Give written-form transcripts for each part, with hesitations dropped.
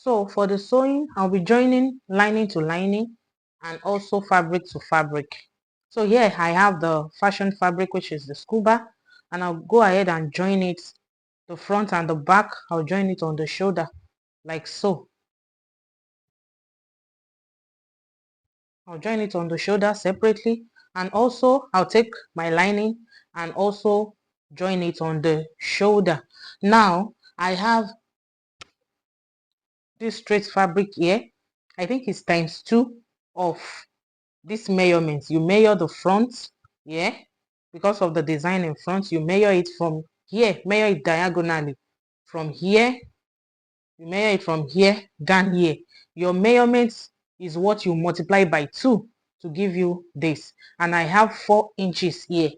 So for the sewing, I'll be joining lining to lining and also fabric to fabric. So here I have the fashion fabric, which is the Scuba, and I'll go ahead and join it, the front and the back. I'll join it on the shoulder like so. I'll join it on the shoulder separately, and also I'll take my lining and also join it on the shoulder. Now I have this straight fabric here. I think it's ×2 of this measurement. You measure the front, yeah, because of the design in front. You measure it from here, measure it diagonally from here. You measure it from here down here. Your measurements is what you multiply by 2 to give you this. And I have 4 inches here.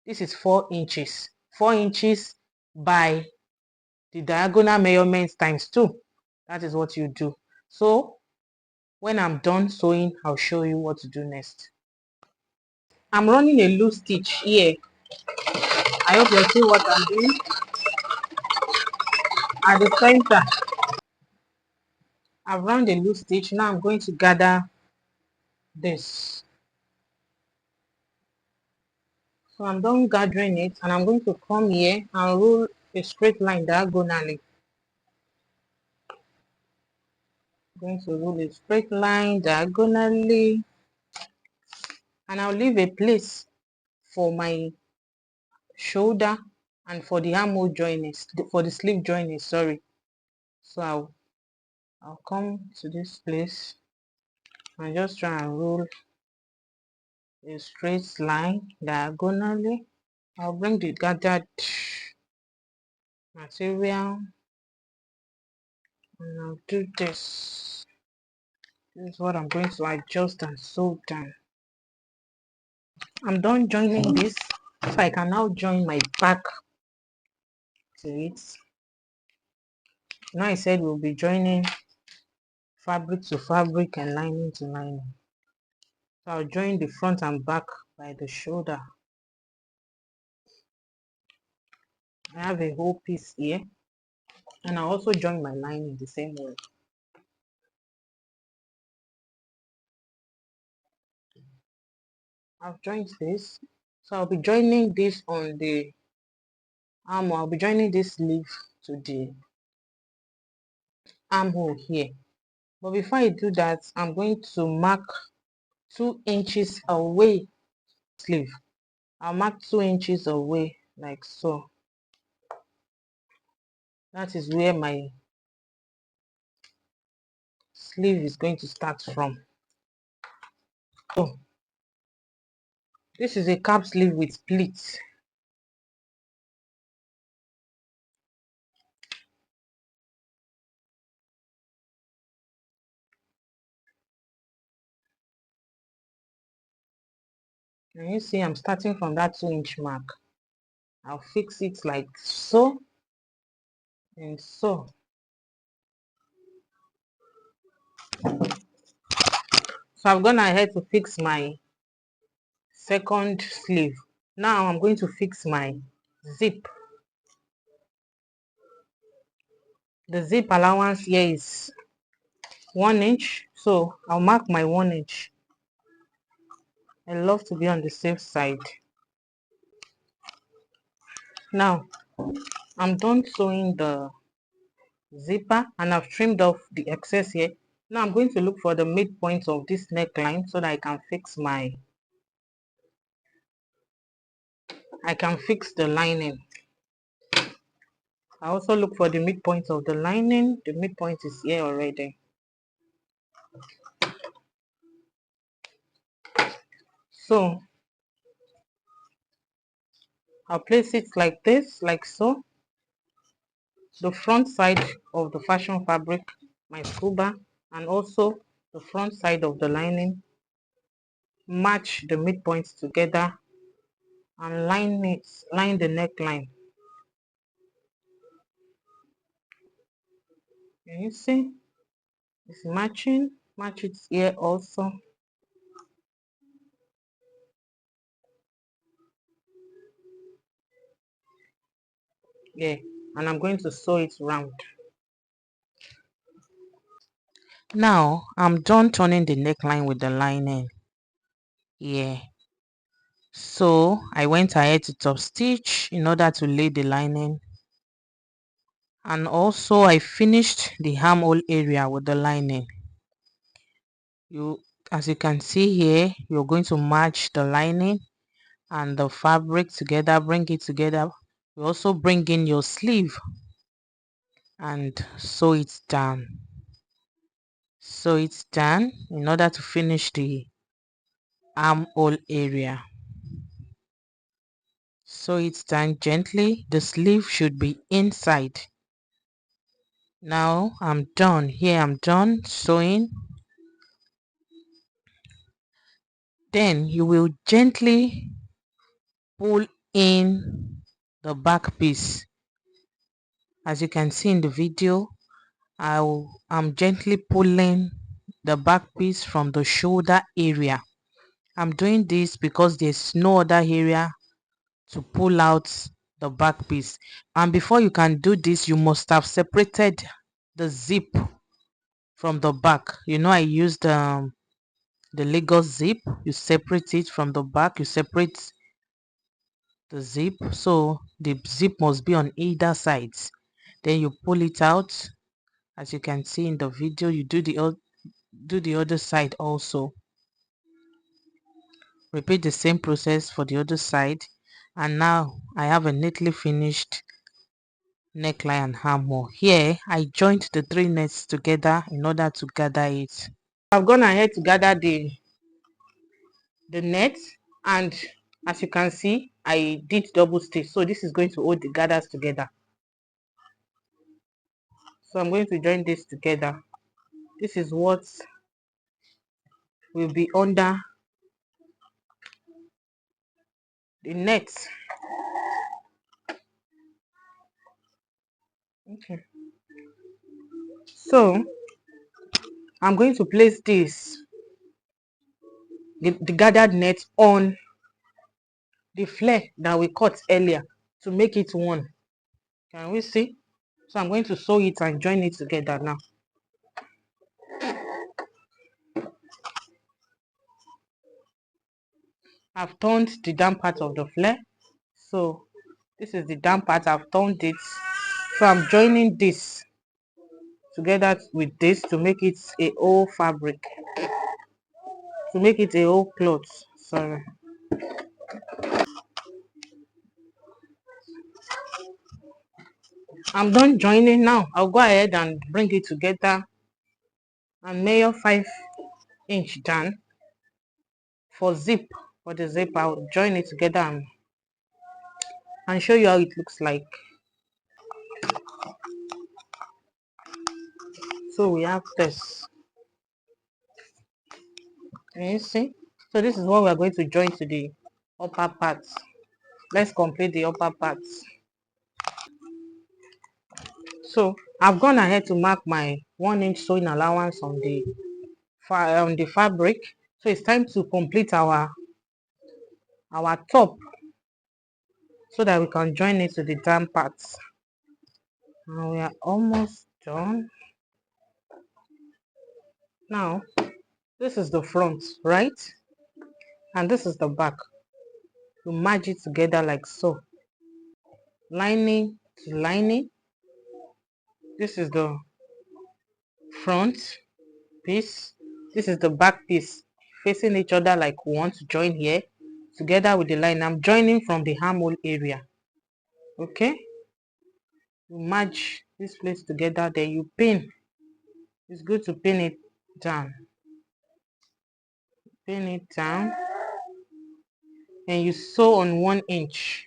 This is 4 inches. 4 inches by the diagonal measurements ×2. That is what you do. So when I'm done sewing, I'll show you what to do next. I'm running a loose stitch here. I hope you see what I'm doing at the center. I've run a loose stitch. Now I'm going to gather this. So I'm done gathering it, and I'm going to come here and roll a straight line diagonally. I'm going to roll a straight line diagonally, and I'll leave a place for my shoulder and for the armhole joining, for the sleeve joining, sorry. So I'll come to this place and just try and roll a straight line diagonally. I'll bring the gathered material and I'll do this. This is what I'm going to adjust and sew down. I'm done joining this, so I can now join my back to it. Now I said we'll be joining fabric to fabric and lining to lining. So I'll join the front and back by the shoulder. I have a whole piece here, and I'll also join my lining the same way. I've joined this, so I'll be joining this on the armhole. I'll be joining this sleeve to the armhole here. But before I do that, I'm going to mark 2 inches away sleeve. I'll mark 2 inches away like so. That is where my sleeve is going to start from. So this is a cap sleeve with pleats. And you see I'm starting from that 2-inch mark. I'll fix it like so and so. So I've gone ahead to fix my second sleeve. Now I'm going to fix my zip. The zip allowance here is 1 inch, so I'll mark my 1 inch. I love to be on the safe side. Now I'm done sewing the zipper and I've trimmed off the excess here. Now I'm going to look for the midpoint of this neckline so that I can fix the lining. I also look for the midpoint of the lining. The midpoint is here already. So I'll place it like this, like so. The front side of the fashion fabric, my Scuba, and also the front side of the lining, match the midpoints together and line the neckline. Can you see? It's matching. Match it here also. Yeah, and I'm going to sew it round. Now I'm done turning the neckline with the lining. Yeah. So I went ahead to top stitch in order to lay the lining, and also I finished the armhole area with the lining. You, as you can see here, you're going to match the lining and the fabric together, bring it together. You also bring in your sleeve and sew it down. Sew it down in order to finish the armhole area. Sew it down gently. The sleeve should be inside. Now I'm done. Here I'm done sewing. Then you will gently pull in the back piece. As you can see in the video, I'm gently pulling the back piece from the shoulder area. I'm doing this because there's no other area to pull out the back piece. And before you can do this, you must have separated the zip from the back. You know, I used the Lagos zip. You separate it from the back. You separate the zip, so the zip must be on either sides. Then you pull it out. As you can see in the video, you do the other side also. Repeat the same process for the other side, and now I have a neatly finished neckline and armhole. Here I joined the three nets together in order to gather it. I've gone ahead to gather the net, and as you can see, I did double stitch, so this is going to hold the gathers together. So I'm going to join this together. This is what will be under the net. Okay, so I'm going to place the gathered net on the flare that we cut earlier to make it one. Can we see? So I'm going to sew it and join it together now. I've turned the down part of the flare, so this is the down part. I've turned it, so I'm joining this together with this to make it a whole fabric, to make it a whole cloth. Sorry. I'm done joining now. I'll go ahead and bring it together and measure 5-inch down for zip. For the zip, I'll join it together and show you how it looks like. So we have this. Can you see? So this is what we are going to join to the upper parts. Let's complete the upper parts. So I've gone ahead to mark my 1-inch sewing allowance on the fabric. So it's time to complete our top so that we can join it to the down parts. Now we are almost done. Now this is the front, right? And this is the back. You merge it together like so. Lining to lining. This is the front piece. This is the back piece, facing each other like we want to join here together with the line. I'm joining from the armhole area. Okay, you merge this place together, then you pin. It's good to pin it down. Pin it down, and you sew on 1-inch.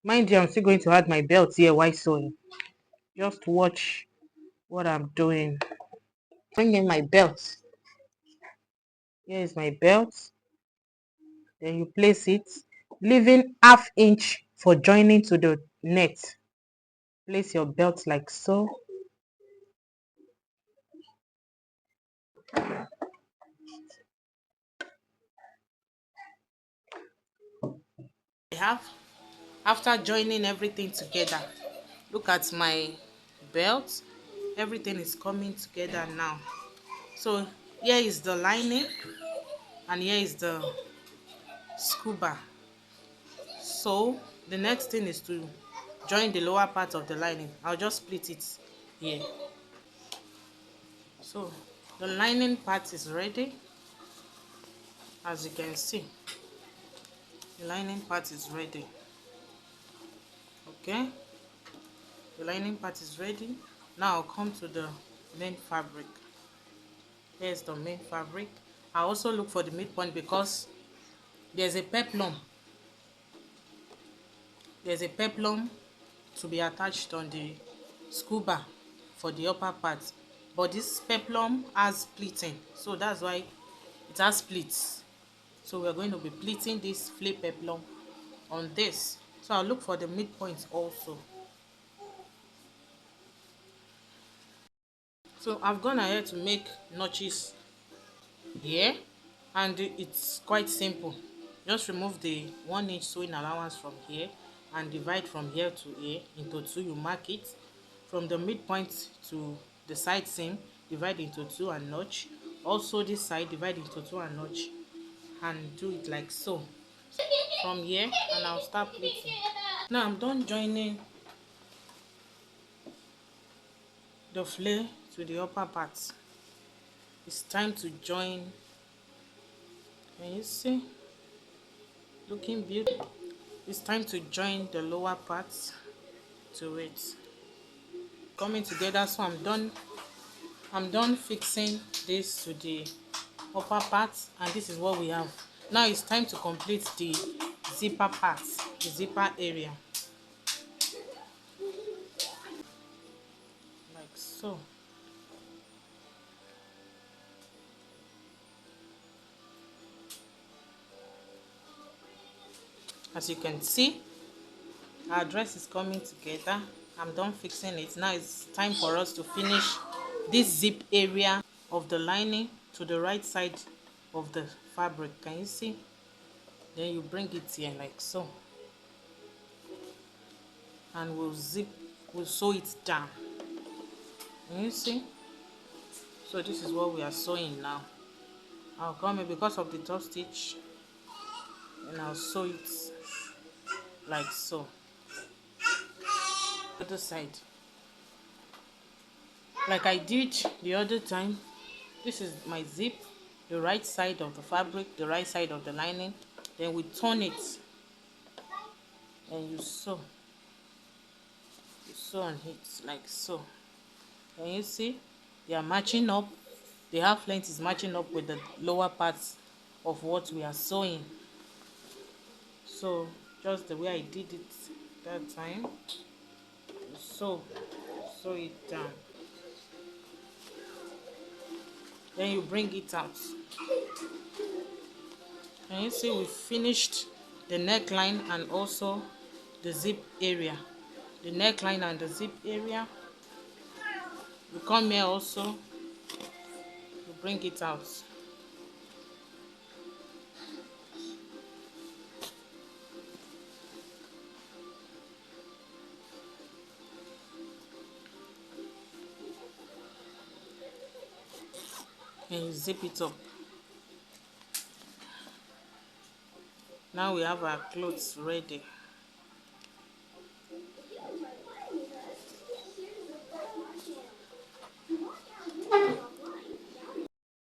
Mind you, I'm still going to add my belt here while sewing. Just watch what I'm doing. Bring in my belt. Here is my belt. Then you place it, leaving 1/2 inch for joining to the net. Place your belt like so. I have, after joining everything together, look at my belt. everything is coming together now. So here is the lining and here is the scuba. So the next thing is to join the lower part of the lining. I'll just split it here. So the lining part is ready. As you can see, the lining part is ready. Okay, the lining part is ready. Now I'll come to the main fabric. Here's the main fabric. I also look for the midpoint because there's a peplum. There's a peplum to be attached on the scuba for the upper part, but this peplum has pleating, so that's why it has pleats. So we're going to be pleating this flip peplum on this. So I'll look for the midpoint also. So I've gone ahead to make notches here, and it's quite simple. Just remove the 1 inch sewing allowance from here and divide from here to here into 2. You mark it from the midpoint to the side seam, divide into 2 and notch. Also this side, divide into 2 and notch, and do it like so from here, and I'll start pleating. Now I'm done joining the flare to the upper part. It's time to join. Can you see? Looking beautiful. It's time to join the lower part to it. Coming together, so I'm done fixing this to the upper part, and this is what we have. Now it's time to complete the zipper part, the zipper area, like so. As you can see, our dress is coming together. I'm done fixing it. Now it's time for us to finish this zip area of the lining to the right side of the fabric. Can you see? Then you bring it here like so, and we'll sew it down. Can you see? So this is what we are sewing now. I'll come in because of the top stitch, and I'll sew it like so. Other side, like I did the other time. This is my zip, the right side of the fabric, the right side of the lining. Then we turn it and you sew on it like so. Can you see? They are matching up. The half length is matching up with the lower parts of what we are sewing. So just the way I did it that time, sew it down, then you bring it out. And you see we finished the neckline and also the zip area. The neckline and the zip area, you come here also, you bring it out. And you zip it up. Now we have our clothes ready.